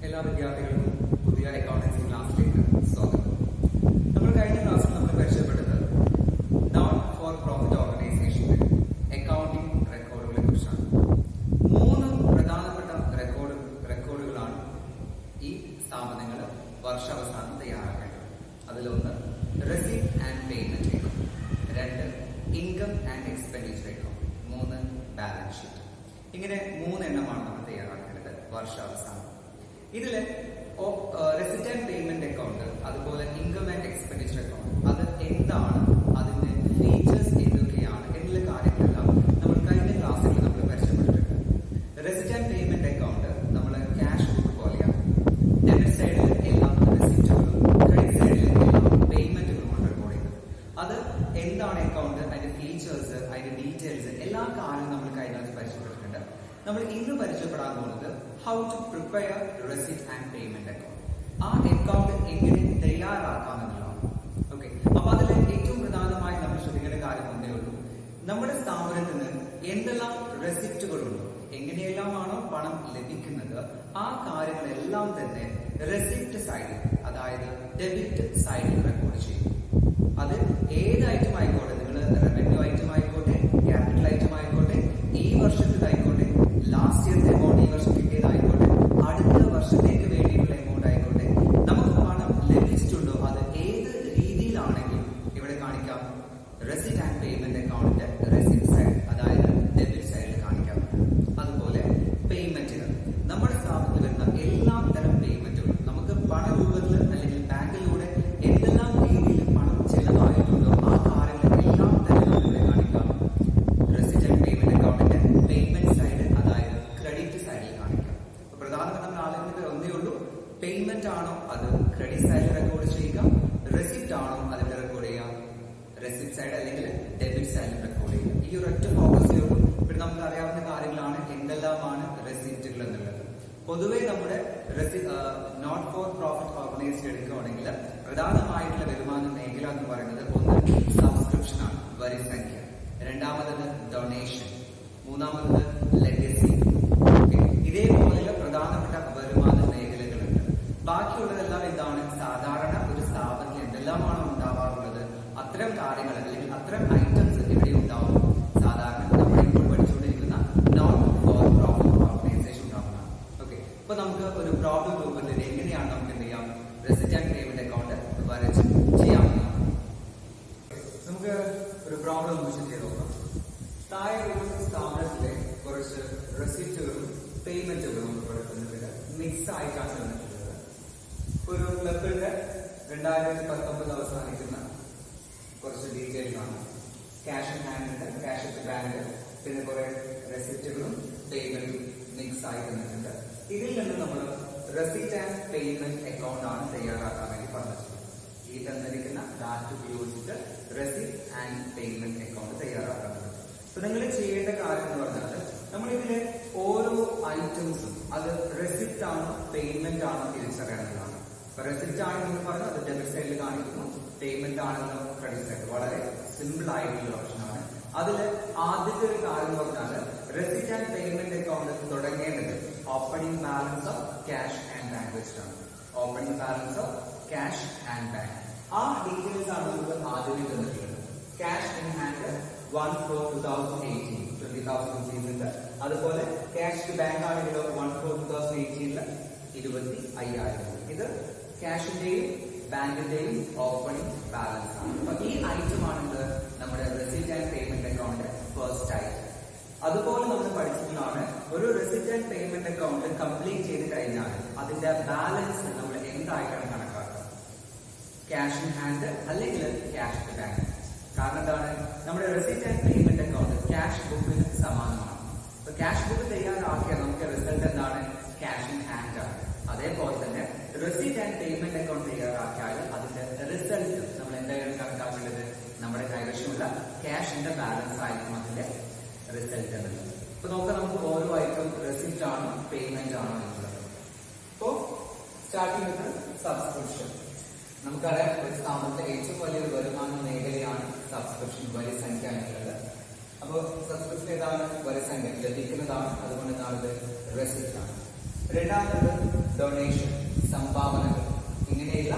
എല്ലാ വിദ്യാർത്ഥികൾക്കും പുതിയ അക്കൗണ്ടൻസി ക്ലാസ്സിലേക്ക് സ്വാഗതം. നമ്മൾ കഴിഞ്ഞ ക്ലാസ്സിൽ നമ്മൾ പരിചയപ്പെട്ടത് നോൺ ഫോർ പ്രോഫിറ്റ് ഓർഗനൈസേഷന്റെ അക്കൗണ്ടിംഗ് റെക്കോർഡുകളെ കുറിച്ചാണ്. 3 പ്രധാനപ്പെട്ട റെക്കോർഡുകളാണ് ഈ സ്ഥാപനങ്ങൾ വർഷാവസാനം തയ്യാറാക്കേണ്ടത്. അതിലൊന്ന് receipt and payment account, 2 income and expenditure account, 3 balance sheet. ഇങ്ങനെ 3 എണ്ണമാണ് നമ്മൾ തയ്യാറാക്കേണ്ടത് വർഷാവസാനം. ഇതില് റെസിപ്റ്റ് ആൻഡ് പേയ്മെന്റ് അക്കൗണ്ട്, അതുപോലെ ഇൻകം ആൻഡ് എക്സ്പെൻഡിച്ചർ അക്കൗണ്ട്, അത് എന്താണ്, അതിന്റെ ഫീച്ചേഴ്സ് എന്തൊക്കെയാണ് എന്നുള്ള കാര്യങ്ങളെല്ലാം നമ്മൾ കഴിഞ്ഞ ക്ലാസ്സുകളിൽ നമ്മൾ പരിചയപ്പെട്ടിട്ടുണ്ട്. റെസിപ്റ്റ് ആൻഡ് പേയ്മെന്റ് അക്കൗണ്ട് നമ്മൾ ക്യാഷ് ബുക്ക് പോലെയാണ്. ഡെബിറ്റ് സൈഡിൽ എല്ലാം റെസിപ്റ്റുകളും ക്രെഡിറ്റ് സൈഡിൽ എല്ലാം പേയ്മെന്റുകളുമാണ് റെക്കോർഡ് ചെയ്യുന്നത്. അത് എന്താണ് അക്കൗണ്ട്, അതിന്റെ ഫീച്ചേഴ്സ്, അതിന്റെ ഡീറ്റെയിൽസ്, എല്ലാ കാര്യവും നമ്മൾ കഴിഞ്ഞ ക്ലാസ് പരിചയപ്പെട്ടിട്ടുണ്ട്. നമ്മൾ ഇന്ന് പരിചയപ്പെടാൻ പോകുന്നത് how to prepare receipt and payment account. ആ അക്കൗണ്ട് എങ്ങനെ തയ്യാറാക്കാം എന്നുള്ളതാണ്. ഓക്കെ, അപ്പൊ അതിൽ ഏറ്റവും പ്രധാനമായി നമ്മൾ ശ്രദ്ധിക്കേണ്ട കാര്യം ഒന്നേ ഉള്ളൂ. നമ്മുടെ സ്ഥാപനത്തിന് എന്തെല്ലാം റെസിപ്റ്റുകളുണ്ടോ, എങ്ങനെയെല്ലാമാണോ പണം ലഭിക്കുന്നത്, ആ കാര്യങ്ങളെല്ലാം തന്നെ റെസിപ്റ്റ് സൈഡിൽ, അതായത് ഡെബിറ്റ് സൈഡിൽ റെക്കോർഡ് ചെയ്യും. അത് ഏത് ഐറ്റം ആയിക്കോട്ടെ, നിങ്ങൾ റവന്യൂ ഐറ്റം ആയിക്കോട്ടെ, ക്യാപിറ്റൽ ഐറ്റം ആയിക്കോട്ടെ, ഈ വർഷത്തിലായിക്കോട്ടെ, ലാസ്റ്റ് ഇയറിന്റെ എമൗണ്ട് ഈ വർഷം കിട്ടിയതായിക്കോട്ടെ, അടുത്ത വർഷത്തേക്ക് വേണ്ടിയിട്ടുള്ള എമൗണ്ട് ആയിക്കോട്ടെ, നമുക്ക് പണം ലഭിച്ചിട്ടുണ്ടോ, അത് ഏത് രീതിയിലാണെങ്കിലും ഇവിടെ കാണിക്കാം. റെസിപ്റ്റ് ആൻഡ് പേയ്മെന്റ് അക്കൗണ്ടിന്റെ റെസിപ്റ്റ് സൈഡ്, അതായത് ഡെബിറ്റ് സൈഡിൽ കാണിക്കാം. അതുപോലെ പേയ്മെന്റുകൾ, നമ്മുടെ സ്ഥാപനത്തിൽ വരുന്ന എല്ലാ തരം പേയ്മെന്റുകളും നമുക്ക് പണരൂപത്തിൽ അല്ലെങ്കിൽ ബാങ്കിലൂടെ എന്തെല്ലാം രീതിയിൽ പണം ചെലവായിട്ടുണ്ടോ ആ കാര്യങ്ങളെല്ലാം തന്നെ ഇവിടെ കാണിക്കാം. റെസിപ്റ്റ് ആൻഡ് പേയ്മെന്റ് അക്കൗണ്ടിന്റെ പേയ്മെന്റ് സൈഡ്, അതായത് ക്രെഡിറ്റ് സൈഡിൽ കാണിക്കാം. പ്രധാനപ്പെട്ട നമ്മൾ ആലോചിക്കുന്നത് ഒന്നേ ഉള്ളൂ, പേയ്മെന്റ് ആണോ അത് ക്രെഡിറ്റ് സൈഡിൽ റെക്കോർഡ് ചെയ്യുക, റെസിപ്റ്റ് ആണോ അതിൽ റെക്കോർഡ് ചെയ്യാം, റെസിപ്റ്റ് സൈഡ് അല്ലെങ്കിൽ ഡെബിറ്റ് സൈഡിൽ റെക്കോർഡ് ചെയ്യുക. ഈ ഒരൊറ്റ ഫോക്കസേ ഉള്ളൂ. ഇവിടെ നമുക്ക് അറിയാവുന്ന കാര്യങ്ങളാണ് എന്തെല്ലാമാണ് റെസിപ്റ്റുകൾ എന്നുള്ളത്. പൊതുവെ നമ്മുടെ നോട്ട് ഫോർ പ്രോഫിറ്റ് ഓർഗനൈസേഷൻ എടുക്കുകയാണെങ്കിൽ പ്രധാനമായിട്ടുള്ള വരുമാന മേഖല എന്ന് പറയുന്നത് ഒന്ന് സബ്സ്ക്രിപ്ഷൻ ആണ്, വരിസംഖ്യ, രണ്ടാമത് ഡൊണേഷൻ, മൂന്നാമത് ലെഗസി. ഇതേപോലെയുള്ള പ്രധാനപ്പെട്ട വരുമാന മേഖലകളുണ്ട്. ബാക്കിയുള്ളതെല്ലാം എന്താണ്, സാധാരണ ഒരു സ്ഥാപനത്തിൽ എന്തെല്ലാമാണോ ഉണ്ടാവാറുള്ളത് അത്തരം കാര്യങ്ങൾ അല്ലെങ്കിൽ അത്തരം ഐറ്റംസ് ഇവിടെ ഉണ്ടാവും. സാധാരണ നമ്മൾ ഇപ്പോൾ പഠിച്ചുകൊണ്ടിരിക്കുന്ന നോൺ ഫോർ പ്രോഫിറ്റ് ഓർഗനൈസേഷൻ ഉണ്ടാവുന്നതാണ്. ഓക്കെ, ഇപ്പൊ നമുക്ക് ഒരു പ്രോബ്ലം രൂപത്തിൽ എങ്ങനെയാണ് നമുക്ക് എന്ത് ചെയ്യാം, റെസിപ്റ്റ് ആൻഡ് പേയ്മെന്റ് അക്കൗണ്ട് വരച്ച് ചെയ്യാവുന്നതാണ്. നമുക്ക് ഒരു പ്രോബ്ലം ചെയ്ത് നോക്കാം. താഴെ ഒരു സ്ഥാപനത്തിലെ കുറച്ച് റെസിപ്റ്റുകളും പേയ്മെന്റുകളും കൊടുക്കുന്നതിൽ മിക്സ് ആയിട്ടാണ് വന്നിട്ടുള്ളത്. ഒരു ക്ലബിന്റെ 2019 അവസാനിക്കുന്ന കുറച്ച് ഡീറ്റെയിൽസ് ആണ്. Cash in hand, cash at bank, പിന്നെ കുറെ റെസിപ്റ്റുകളും പേയ്മെന്റും മിക്സ് ആയി വന്നിട്ടുണ്ട്. ഇതിൽ നിന്ന് നമ്മൾ റെസിപ്റ്റ് ആൻഡ് പേയ്മെന്റ് അക്കൗണ്ട് ആണ് തയ്യാറാക്കാൻ വേണ്ടി പറഞ്ഞിട്ടുള്ളത്. ഈ തന്നിരിക്കുന്ന ഡാറ്റ ഉപയോഗിച്ചിട്ട് റെസിപ്റ്റ് ആൻഡ് പേയ്മെന്റ് അക്കൗണ്ട് തയ്യാറാക്കുന്നത്. അപ്പൊ നിങ്ങൾ ചെയ്യേണ്ട കാര്യം എന്ന് പറഞ്ഞാൽ നമ്മളിതിലെ ഓരോ ഐറ്റംസും അത് റെസിപ്റ്റ് ആണോ പേയ്മെന്റ് ആണോ തിരിച്ചറിയണമെന്നാണ്. അപ്പൊ റെസിപ്റ്റ് ആണെന്ന് പറഞ്ഞാൽ അത് ഡെബിറ്റ് സൈഡിൽ കാണിക്കുന്നു, പേയ്മെന്റ് ആണെന്ന് ക്രെഡിറ്റ് സൈഡ്. വളരെ സിമ്പിൾ ആയിട്ടുള്ള ഓപ്ഷനാണ്. അതിൽ ആദ്യത്തെ ഒരു കാര്യം എന്ന് പറഞ്ഞാൽ റെസിപ്റ്റ് ആൻഡ് പേയ്മെന്റ് അക്കൗണ്ട് തുടങ്ങേണ്ടത് opening balance of cash and bank വെച്ചിട്ടാണ്. Opening balance of cash and bank, ആ ഡീറ്റെയിൽസ് ആണ് നമുക്ക് ആദ്യമേ തന്നിട്ടുള്ളത്. Cash in hand 1 for 2018 20,000 rupees ഉണ്ട്. അതുപോലെ ക്യാഷ് ടു ബാങ്ക് ആണെങ്കിലോ 1 for 2018 25,000. ഇത് ക്യാഷിന്റെയും ബാങ്കിന്റെയും ഓപ്പണിംഗ് ബാലൻസ് ആണ്. അപ്പൊ ഈ ഐറ്റം ആണിത് നമ്മുടെ receipt and payment account first item. അതുപോലെ നമ്മൾ പഠിച്ചിട്ടുള്ളതാണ്, ഒരു receipt and payment account complete ചെയ്ത് കഴിഞ്ഞാൽ അതിന്റെ ബാലൻസ് നമ്മൾ എന്തായിട്ടാണ് കണക്കാക്കുക, ക്യാഷ് ഇൻ ഹാൻഡ് അല്ലെങ്കിൽ ക്യാഷ് ടു ബാങ്ക്. കാരണം എന്താണ്, നമ്മുടെ receipt and payment account cash ബുക്കിന് സമാനമാണ്. അപ്പൊ ക്യാഷ് ബുക്ക് തയ്യാറാക്കിയാൽ നമുക്ക് റിസൾട്ട് എന്താണ്, ക്യാഷ് ഇൻ ഹാൻഡ് ആണ്. അതേപോലെ തന്നെ റെസിപ്റ്റ് ആൻഡ് പേയ്മെന്റ് അക്കൗണ്ട് തയ്യാറാക്കിയാൽ അതിന്റെ റിസൾട്ട് നമ്മൾ എന്തായാലും കണക്കാക്കേണ്ടത് നമ്മുടെ കൈവശമുള്ള ക്യാഷിന്റെ ബാലൻസ് ആയിരിക്കും അതിന്റെ റിസൾട്ട് എന്നുള്ളത്. അപ്പൊ നമുക്ക് ഓരോ ഐറ്റം റെസിപ്റ്റ് ആണോ പേയ്മെന്റ് ആണോ എന്നുള്ളത്. അപ്പോ സ്റ്റാർട്ടിംഗ് വിത്ത് സബ്സ്ക്രിപ്ഷൻ. നമുക്കറിയാം ഒരു സ്ഥാപനത്തിലെ ഏറ്റവും വലിയൊരു വരുമാന മേഖലയാണ് സബ്സ്ക്രിപ്ഷൻ, വരിസംഖ്യ എന്നുള്ളത്. അപ്പോൾ സബ്സ്ക്രിപ്ഷൻ ഏതാണ്, വരിസംഖ്യ ലഭിക്കുന്നതാണ്. അതുകൊണ്ട് എന്താണ്, റെസിപ്റ്റ് ആണ്. രണ്ടാമത് ഡൊണേഷൻ, സംഭാവനകൾ. ഇങ്ങനെയുള്ള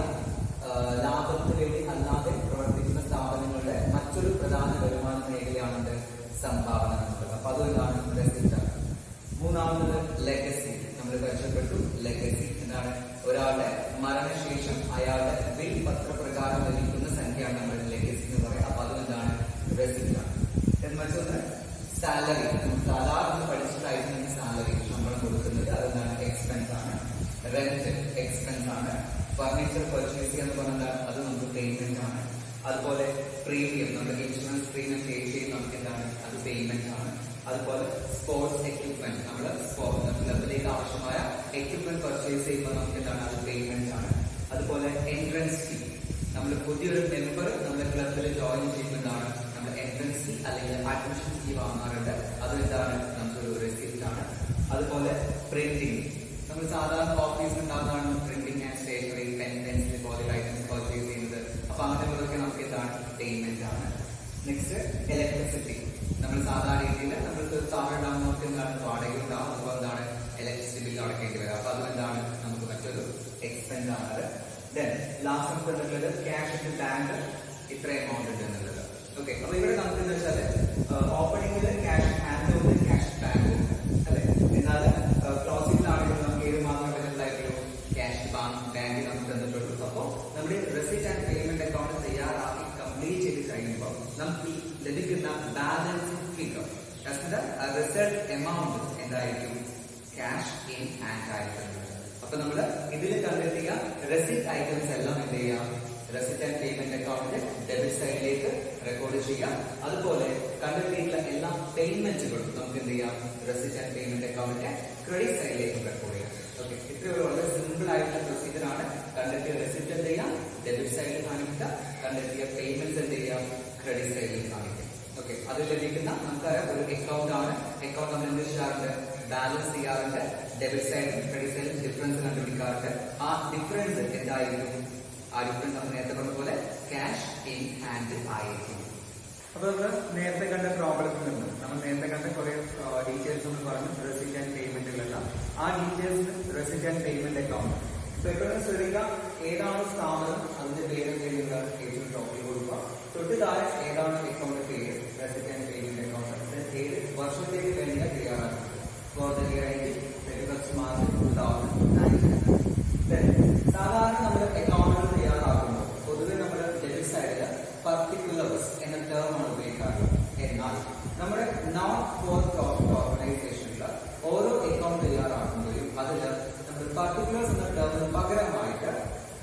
ലാഭത്തിന് വേണ്ടി അല്ലാതെ പ്രവർത്തിക്കുന്ന സ്ഥാപനങ്ങളുടെ മറ്റൊരു പ്രധാന വരുമാന മേഖലയാണെന്ന് സംഭാവന എന്നുള്ളത്. അപ്പൊ അതെന്താണ്? റെസിപ്റ്റ് ആണ്. മൂന്നാമത് ലെഗസി. നമ്മൾ പരിചയപ്പെട്ടു. ലെഗസി എന്താണ്? ഒരാളുടെ മരണശേഷം അയാളുടെ വിൽ പത്രപ്രകാരം ലഭിക്കുന്ന സംഖ്യയാണ് നമ്മൾ ലെഗസി എന്ന് പറയുന്നത്. അപ്പൊ അതെന്താണ്? റെസിപ്റ്റ് ആണ്. മറ്റൊന്ന് സാലറി. സാധാരണ പഠിച്ചിട്ടായിരുന്നു സാലറി, ശമ്പളം കൊടുക്കുന്നത്. അതെന്താണ്? എക്സ്പെൻസ് ആണ്. റെന്റ് എക്സ്പെൻസ് ആണ്. ഫർണിച്ചർ പർച്ചേസ് ചെയ്യാന്ന് പറഞ്ഞാൽ അത് നമുക്ക് പേയ്മെന്റ് ആണ്. അതുപോലെ പ്രീമിയം, നമ്മുടെ ഇൻഷുറൻസ് പ്രീമിയം പേ ചെയ്ത് നമുക്ക് എന്താണ്? അത് പേയ്മെന്റ് ആണ്. അതുപോലെ സ്പോർട്സ് എക്യുപ്മെന്റ്, നമ്മൾ ക്ലബിലേക്ക് ആവശ്യമായ എക്യുപ്മെന്റ് പർച്ചേസ് ചെയ്യുമ്പോൾ നമുക്ക് എന്താണ്? അത് പേയ്മെന്റ് ആണ്. അതുപോലെ എൻട്രൻസ് ഫീ, നമ്മൾ പുതിയൊരു മെമ്പർ നമ്മുടെ ക്ലബിൽ ജോയിൻ ചെയ്യുന്നതാണ് നമ്മൾ എൻട്രൻസ് ഫീ അല്ലെങ്കിൽ അഡ്മിഷൻ ഫീ വാങ്ങാറുണ്ട്. അത് എന്താണ്? നമുക്കൊരു റെസിപ്റ്റ് ആണ്. അതുപോലെ പ്രിന്റിംഗ്, നമ്മൾ സാധാരണ ഓഫീസിൽ ഉണ്ടാകുന്നതാണ് printing and stationery, pen, pencil പോലുള്ള ഐറ്റംസ് പർച്ചേസ് ചെയ്യുന്നത്. അപ്പൊ അങ്ങനെയുള്ളതൊക്കെ നമുക്ക് എന്താണ്? പേയ്മെന്റ് ആണ്. നെക്സ്റ്റ് ഇലക്ട്രിസിറ്റി, നമ്മൾ സാധാരണ രീതിയിൽ നമ്മൾക്ക് സ്ഥാപനം ഉണ്ടാകുന്നവർക്ക് എന്താണ്? വാടക ഉണ്ടാവും. അപ്പൊ എന്താണ്? ഇലക്ട്രിസിറ്റി ബില്ല് അടക്കേണ്ടി വരും. അപ്പൊ അതെന്താണ്? നമുക്ക് മറ്റൊരു എക്സ്പെൻസ് ആണത്. ദെൻ ലാസ്റ്റ് നമുക്ക് എന്തുള്ളത്? ക്യാഷ് ഇൻ ബാങ്ക്, ഇത്ര എമൗണ്ട് ഉണ്ട് എന്നുള്ളത്. ഓക്കെ, അപ്പൊ ഇവിടെ നമുക്ക് എന്താ വെച്ചാല് ഓപ്പണിംഗിൽ ക്യാഷ് ഹാൻഡ് ഉണ്ട്, ക്യാഷ് ബാങ്ക് ഉണ്ട് അല്ലെ. എന്നാൽ ക്ലോസിംഗിലാണെങ്കിൽ നമുക്ക് ഏത് മാത്രം അവൈലബിൾ ആയിട്ടുള്ളൂ? ക്യാഷ് ബാങ്കിൽ നമുക്ക് തന്നിട്ടുള്ളൂ. അപ്പോ നമ്മുടെ റെസിപ്റ്റ് ആൻഡ് പേയ്മെന്റ് അക്കൗണ്ട് തയ്യാറാക്കി കംപ്ലീറ്റ് ചെയ്ത് കഴിയുമ്പോൾ നമുക്ക് ലഭിക്കുന്ന ബാലൻസ് ഫിഗർ, റിസൾട്ട് എമൗണ്ട് എന്തായിരിക്കും? ക്യാഷ് ഇൻ ഹാൻഡ് ആയിരിക്കും. അപ്പൊ നമ്മൾ ഇതിൽ കണ്ടെത്തിയ റെസിപ്റ്റ് ഐറ്റംസ് എല്ലാം എന്ത് ചെയ്യാം? റെസിപ്റ്റ് ആൻഡ് പേയ്മെന്റ് അക്കൗണ്ടിന്റെ ഡെബിറ്റ് സൈഡിലേക്ക് റെക്കോർഡ് ചെയ്യാം. അതുപോലെ കണ്ടെത്തിയിട്ടുള്ള എല്ലാ പേയ്മെന്റുകളും നമുക്ക് എന്ത് ചെയ്യാം? റെസിപ്റ്റ് ആൻഡ് പേയ്മെന്റ് അക്കൗണ്ടിന്റെ ക്രെഡിറ്റ് സൈഡിലേക്ക് റെക്കോർഡ് ചെയ്യാം. ഓക്കെ, ഇത്രയും വളരെ സിമ്പിൾ ആയിട്ടുള്ള പ്രൊസീജിയർ ആണ്. കണ്ടെത്തിയ റെസിപ്റ്റ് എന്ത് ചെയ്യാം? ഡെബിറ്റ് സൈഡിൽ കാണിക്കുക. കണ്ടെത്തിയ പേയ്മെന്റ്സ് എന്ത് ചെയ്യാം? ക്രെഡിറ്റ് സൈഡിൽ കാണിക്കുക. ഓക്കെ, അത് ലഭിക്കുന്ന നമുക്കറിയാം ഒരു അക്കൗണ്ട് ആണ്. അക്കൗണ്ട് നമ്മൾ എന്ത് ചെയ്യാറുണ്ട്? ബാലൻസ് ചെയ്യാറുണ്ട്. ഡെബിറ്റ് സൈഡും ക്രെഡിറ്റ് സൈഡും ഡിഫറൻസ് കണ്ടുപിടിക്കാറുണ്ട്. ആ ഡിഫറൻസ് എന്തായിരിക്കും? ആ ഡിഫറൻസ് നമ്മൾ നേരത്തെ പറഞ്ഞ പോലെ ക്യാഷ് ഇൻ ഹാൻഡ് ആയിരിക്കും. അപ്പൊ നമ്മൾ നേരത്തെ കണ്ട പ്രോബ്ലത്തിൽ നിന്ന് നമ്മൾ നേരത്തെ കണ്ട കുറെ ഡീറ്റെയിൽസ് നമ്മൾ പറഞ്ഞു, റെസിപ്റ്റ് ആൻഡ് പേയ്മെന്റുകളെല്ലാം. ആ details receipt and payment account. അപ്പൊ എപ്പോഴും ശ്രദ്ധിക്കുക, ഏതാണ് സ്ഥാപനം അതിന്റെ പേര് എന്തെങ്കിലും ഏറ്റവും ടോപ്പിൽ കൊടുക്കുക. തൊട്ട് താഴെ ഏതാണ് അക്കൗണ്ട് പേര്? Receipt and payment account. ഏത് വർഷത്തേക്ക് വേണ്ടി തയ്യാറാക്കുന്നത്? For the year ending 31st March 2019. സാധാരണ നമ്മൾ അക്കൗണ്ടുകൾ തയ്യാറാക്കുമ്പോൾ പൊതുവെ നമ്മൾ ഡെബിറ്റ് സൈഡില് പർട്ടിക്കുലർസ് എന്ന ടേം ആണ് ഉപയോഗിക്കാറുള്ളത്. എന്നാൽ നമ്മുടെ നോട്ട് ഫോർ പ്രോഫിറ്റ് ഓർഗനൈസേഷനിൽ ഓരോ അക്കൗണ്ട് തയ്യാറാക്കുമ്പോഴും അതിൽ നമ്മൾ പർട്ടിക്കുലർസ് എന്ന ടേമിന് പകരമായിട്ട്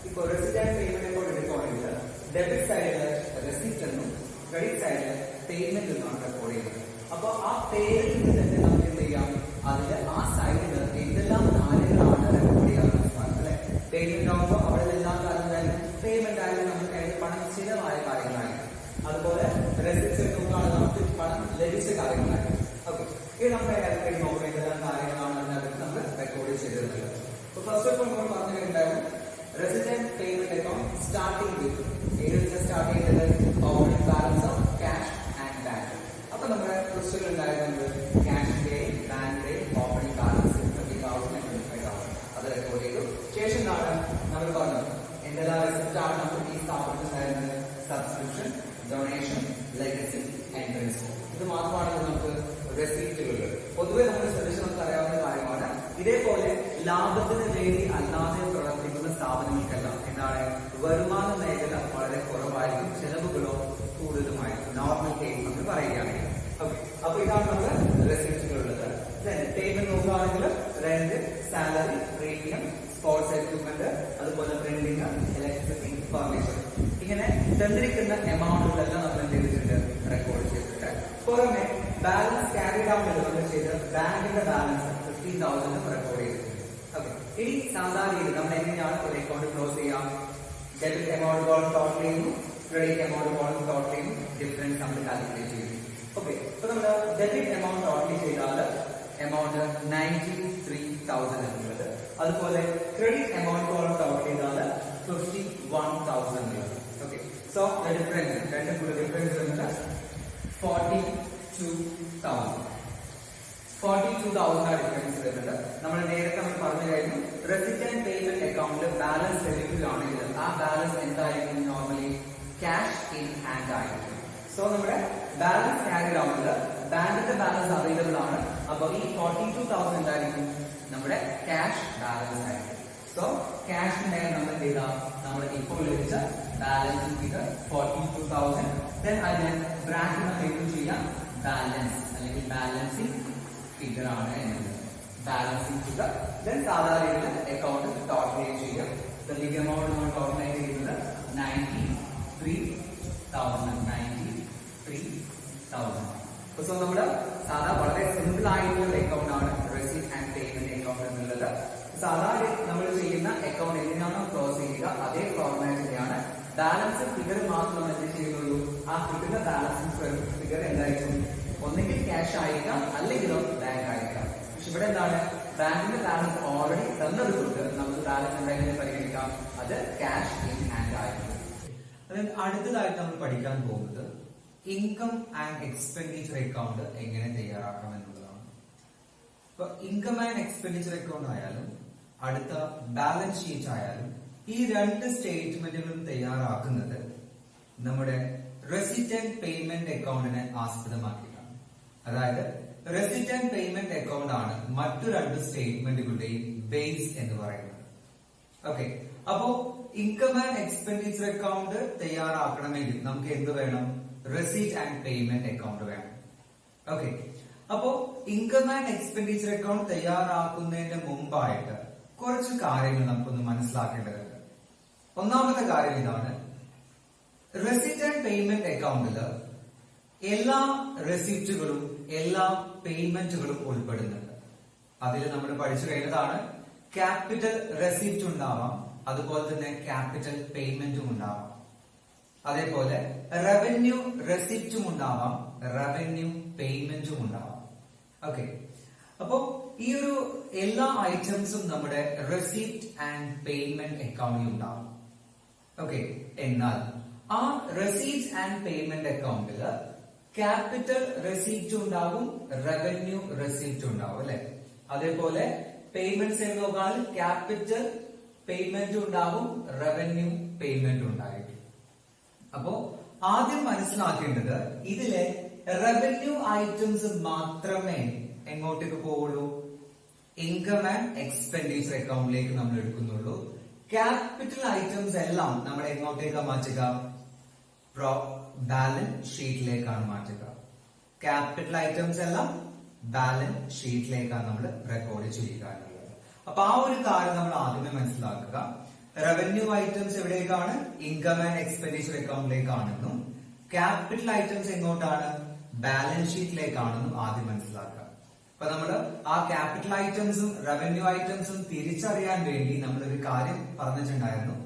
ഇപ്പോൾ റെസിപ്റ്റ് ആൻഡ് പേയ്മെന്റ് അക്കൗണ്ട് എടുക്കുകയാണെങ്കിൽ ഡെബിറ്റ് സൈഡില് റെസിപ്റ്റ് എന്നും ക്രെഡിറ്റ് സൈഡില് പേയ്മെന്റ് എന്നാണ് റെക്കോർഡ് ചെയ്യുന്നത്. അപ്പൊ ആ പേരിൽ നിന്ന് തന്നെ നമുക്ക് എന്ത് ചെയ്യാം? അതിന്റെ ആ സൈഡിൽ എന്തെല്ലാം കാര്യങ്ങളാണ് റെക്കോർഡ് ചെയ്യാറുള്ളത് അല്ലെ. പേയ്മെന്റ് ആകുമ്പോൾ അവിടെ എല്ലാ കാര്യങ്ങളും പേയ്മെന്റ് ആയാലും നമുക്ക് കയ്യിൽ പണം ചിലവായ കാര്യങ്ങളായിരിക്കും. അതുപോലെ റെസിപ്റ്റ് നോക്കുകയാണെങ്കിൽ നമുക്ക് പണം ലഭിച്ച കാര്യങ്ങളായിരിക്കും. ഓക്കെ, ഇത് നമ്മുടെ കയ്യിൽ നോക്കുന്ന എന്തെല്ലാം കാര്യങ്ങളാണ് അതിനകത്ത് നമ്മൾ റെക്കോർഡ് ചെയ്തിരുന്നത്. അപ്പൊ ഫസ്റ്റ് ഓഫ് ഓൾ നമ്മൾ പറഞ്ഞിട്ടുണ്ടായിരുന്നു receipt and payment account starting with start ചെയ്തത് opening balance of cash and bank. അപ്പൊ നമ്മുടെ ക്വസ്റ്റ്യൻ ഉണ്ടായിരുന്നത് ക്യാഷിന്റെ ബാങ്കിന്റെ ഓപ്പണിംഗ് ബാലൻസ് 30,000 and 25,000 അത് റെക്കോർഡ് ചെയ്തു. ശേഷം എന്താണ് നമ്മൾ പറഞ്ഞത്? എന്തെല്ലാം റെസിപ്റ്റ് ആണ് നമുക്ക് ഈ സ്ഥാപനത്തിൽ ഉണ്ടായിരുന്നത്? Subscription, donation, legacy, entrance. ഇത് മാത്രമാണ് നമുക്ക് റെസിപ്റ്റുകൾ. പൊതുവെ നമ്മൾ ശ്രദ്ധിച്ച് നമുക്ക് അറിയാവുന്ന കാര്യമാണ്. ഇതേപോലെ ലാഭത്തിന് വേണ്ടി അല്ലാതെ പ്രവർത്തിക്കുന്ന സ്ഥാപനങ്ങൾക്കെല്ലാം എന്താണ് വരുമാന മേഖല വളരെ കുറവായിരിക്കും, ചെലവുകളോ കൂടുതലുമായിരിക്കും. നോർമൽ കേസ് നമ്മൾ പറയുകയാണെങ്കിൽ. ഓക്കെ, അപ്പൊ ഇതാണ് നമ്മൾ റെസിപ്റ്റുകളുള്ളത്. പേയ്മെന്റ് നോക്കുകയാണെങ്കിൽ rent, salary, premium, sports equipment, അതുപോലെ പ്രിന്റിംഗ്, ഇലക്ട്രിസിറ്റി, ഫർണിച്ചർ. ഇങ്ങനെ തന്നിരിക്കുന്ന എമൗണ്ടുകളെല്ലാം നമ്മൾ എന്ത് ചെയ്തിട്ടുണ്ട്? റെക്കോർഡ് ചെയ്തിട്ടുണ്ട്. പുറമെ ബാലൻസ് ക്യാരി ഡൗൺ നമ്മൾ ചെയ്ത് ബാങ്കിന്റെ ബാലൻസ് 50,000 റെക്കോർഡ് ചെയ്തിട്ടുണ്ട്. ഓക്കെ, ഇനി സാധാരണ രീതി നമ്മൾ എങ്ങനെയാണ് ഒരു അക്കൗണ്ട് ക്ലോസ് ചെയ്യാം? ഡെബിറ്റ് എമൗണ്ട് കോളം ടോട്ടൽ ചെയ്യുന്നു, ക്രെഡിറ്റ് എമൗണ്ട് കോളം ടോട്ടൽ ചെയ്യുന്നു, ഡിഫറൻസ് നമ്മൾ കാൽക്കുലേറ്റ് ചെയ്യുന്നു. ഓക്കെ, അപ്പൊ നമ്മൾ ഡെബിറ്റ് എമൗണ്ട് ടോട്ടൽ ചെയ്താൽ എമൗണ്ട് 93,000 എന്നുള്ളത്. അതുപോലെ ക്രെഡിറ്റ് എമൗണ്ട് കോളം ടോട്ടൽ ചെയ്താൽ 51,000 എന്നുള്ളത്. ഓക്കെ, സോ ഡിഫറൻസ് രണ്ടും കൂടെ ഡിഫറൻസ് വരുന്നത് 42,000. 42,000 ഡിഫറൻസ് വരുന്നുണ്ട്. നമ്മൾ നേരത്തെ പറഞ്ഞു കഴിഞ്ഞു, റെസിപ്റ്റ് ആൻഡ് പേയ്മെന്റ് അക്കൗണ്ടിൽ ബാലൻസ് ലഭിക്കുകയാണെങ്കിൽ ആ ബാലൻസ് എന്തായിരിക്കും? നോർമലി ക്യാഷ് ഇൻ ഹാൻഡ് ആയിരിക്കും. സോ നമ്മുടെ ബാലൻസ് ഡയഗ്രാമിൽ ബാങ്കിന്റെ ബാലൻസ് അവൈലബിൾ ആണ്. അപ്പൊ ഈ 42,000 എന്തായിരിക്കും? നമ്മുടെ ക്യാഷ് ബാലൻസ് ആയിരിക്കും. സോ ക്യാഷിന്റെ നമ്മൾ എന്ത് ചെയ്താൽ നമ്മൾ ഇപ്പോൾ ലഭിച്ച ബാലൻസ് ഫിഗർ 42,000. ദെൻ അതിനെ ബ്രാക്കറ്റ് നമ്മൾ എഴുതി ചെയ്യാം ബാലൻസ് അല്ലെങ്കിൽ ബാലൻസിംഗ് ഫിഗർ ആണ് എന്നുള്ളത്. Balancing figure. ദെൻ സാധാരണ അക്കൗണ്ട് ടോട്ടലൈസ് ചെയ്യാം. ബിഗ് എമൗണ്ട് നമ്മൾ ടോട്ടലൈസ് ചെയ്യുന്നത് 93,000. സോ നമ്മുടെ സാധാരണ വളരെ സിമ്പിൾ ആയിട്ടുള്ള അക്കൗണ്ട് ആണ് റെസിപ്റ്റ് ആൻഡ് പേയ്മെന്റ് അക്കൗണ്ട് എന്നുള്ളത്. സാധാരണ നമ്മൾ ചെയ്യുന്ന അക്കൗണ്ട് എങ്ങനെയാണോ ക്ലോസ് ചെയ്യുക അതേ ഫോർമാറ്റിലാണ്. ബാലൻസ് ഫിഗർ മാത്രം എന്ത് ചെയ്യുന്നുള്ളൂ? ആ കിട്ടുന്ന ബാലൻസ് ഫിഗർ എന്തായിരിക്കും? ഒന്നെങ്കിൽ ക്യാഷ് അയക്കാം, അല്ലെങ്കിലോ ബാങ്ക് അയക്കാം. പക്ഷെ ഇവിടെ എന്താണ്? ബാങ്കിന്റെ ബാലൻസ് ഓൾറെഡി തന്നതുകൊണ്ട് നമുക്ക് ബാലൻസ് എന്തായാലും പരിഗണിക്കാം, അത് ക്യാഷ് ഇൻ ഹാൻഡ് ആയിരിക്കും. അതായത് അടുത്തതായിട്ട് നമ്മൾ പഠിക്കാൻ പോകുന്നത് ഇൻകം ആൻഡ് എക്സ്പെൻഡിച്ചർ അക്കൗണ്ട് എങ്ങനെ തയ്യാറാക്കാം എന്നുള്ളതാണ്. ഇപ്പൊ ഇൻകം ആൻഡ് എക്സ്പെൻഡിച്ചർ അക്കൗണ്ട് ആയാലും അടുത്ത ബാലൻസ് ഷീറ്റ് ആയാലും ഈ രണ്ട് സ്റ്റേറ്റ്മെന്റുകളും തയ്യാറാക്കുന്നത് നമ്മുടെ റെസിപ്റ്റ് ആൻഡ് പേയ്മെന്റ് അക്കൗണ്ടിനെ ആസ്പദമാക്കിയിട്ടാണ്. അതായത് റെസിപ്റ്റ് ആൻഡ് പേയ്മെന്റ് അക്കൗണ്ട് ആണ് മറ്റു രണ്ട് സ്റ്റേറ്റ്മെന്റുകളുടെയും ബേസ് എന്ന് പറയുന്നത്. ഓക്കെ, അപ്പോ ഇൻകം ആൻഡ് എക്സ്പെൻഡിച്ചർ അക്കൗണ്ട് തയ്യാറാക്കണമെങ്കിൽ നമുക്ക് എന്ത് വേണം? റെസിപ്റ്റ് ആൻഡ് പേയ്മെന്റ് അക്കൗണ്ട് വേണം. ഓക്കെ, അപ്പോ ഇൻകം ആൻഡ് എക്സ്പെൻഡിച്ചർ അക്കൗണ്ട് തയ്യാറാക്കുന്നതിന് മുമ്പായിട്ട് കുറച്ച് കാര്യങ്ങൾ നമുക്കൊന്ന് മനസ്സിലാക്കേണ്ടതുണ്ട്. ഒന്നാമത്തെ കാര്യം ഇതാണ്, റെസിപ്റ്റ് ആൻഡ് പേയ്മെന്റ് അക്കൗണ്ടില് എല്ലാ റെസിപ്റ്റുകളും എല്ലാ പേയ്മെന്റുകളും ഉൾപ്പെടുന്നുണ്ട്. അതിൽ നമ്മൾ പഠിച്ചു കഴിഞ്ഞതാണ് ക്യാപിറ്റൽ റെസിപ്റ്റ് ഉണ്ടാവാം, അതുപോലെ തന്നെ ക്യാപിറ്റൽ പേയ്മെന്റും ഉണ്ടാവാം. അതേപോലെ റവന്യൂ റെസിപ്റ്റും ഉണ്ടാവാം, റവന്യൂ പേയ്മെന്റും ഉണ്ടാവാം. ഓക്കെ, അപ്പോ ഈ ഒരു എല്ലാ ഐറ്റംസും നമ്മുടെ റെസിപ്റ്റ് ആൻഡ് പേയ്മെന്റ് അക്കൗണ്ടിൽ ഉണ്ടാവും. ഓക്കെ, എന്നാൽ ആ റെസിപ്റ്റ് ആൻഡ് പേയ്മെന്റ് അക്കൗണ്ടില് ക്യാപിറ്റൽ റെസിപ്റ്റ് ഉണ്ടാവും, റവന്യൂ റെസിപ്റ്റ് ഉണ്ടാവും അല്ലെ. അതേപോലെ പേയ്മെന്റ്സ് എന്ന് നോക്കാൻ ക്യാപിറ്റൽ പേയ്മെന്റ് ഉണ്ടാവും, റവന്യൂ പേയ്മെന്റ് ഉണ്ടായിരിക്കും. അപ്പോ ആദ്യം മനസ്സിലാക്കേണ്ടത് ഇതിലെ റവന്യൂ ഐറ്റംസ് മാത്രമേ എങ്ങോട്ടേക്ക് പോവുള്ളൂ? ഇൻകം ആൻഡ് എക്സ്പെൻഡിച്ചർ അക്കൗണ്ടിലേക്ക് നമ്മൾ എടുക്കുന്നുള്ളൂ. ക്യാപിറ്റൽ ഐറ്റംസ് എല്ലാം നമ്മൾ എങ്ങോട്ടേക്കാണ് മാറ്റുക? ബാലൻസ് ഷീറ്റിലേക്കാണ് മാറ്റുക. ക്യാപിറ്റൽ ഐറ്റംസ് എല്ലാം ബാലൻസ് ഷീറ്റിലേക്കാണ് നമ്മൾ റെക്കോർഡ് ചെയ്യുക എന്നുള്ളത്. അപ്പൊ ആ ഒരു കാര്യം നമ്മൾ ആദ്യമേ മനസ്സിലാക്കുക. റവന്യൂ ഐറ്റംസ് എവിടേക്കാണ്? ഇൻകം ആൻഡ് എക്സ്പെൻഡിച്ചർ അക്കൗണ്ടിലേക്കാണെന്നും ക്യാപിറ്റൽ ഐറ്റംസ് എങ്ങോട്ടാണ്? ബാലൻസ് ഷീറ്റിലേക്കാണെന്നും ആദ്യം മനസ്സിലാക്കുക. അപ്പൊ നമ്മൾ ആ ക്യാപിറ്റൽ ഐറ്റംസും റവന്യൂ ഐറ്റംസും തിരിച്ചറിയാൻ വേണ്ടി നമ്മളൊരു കാര്യം പറഞ്ഞിട്ടുണ്ടായിരുന്നു,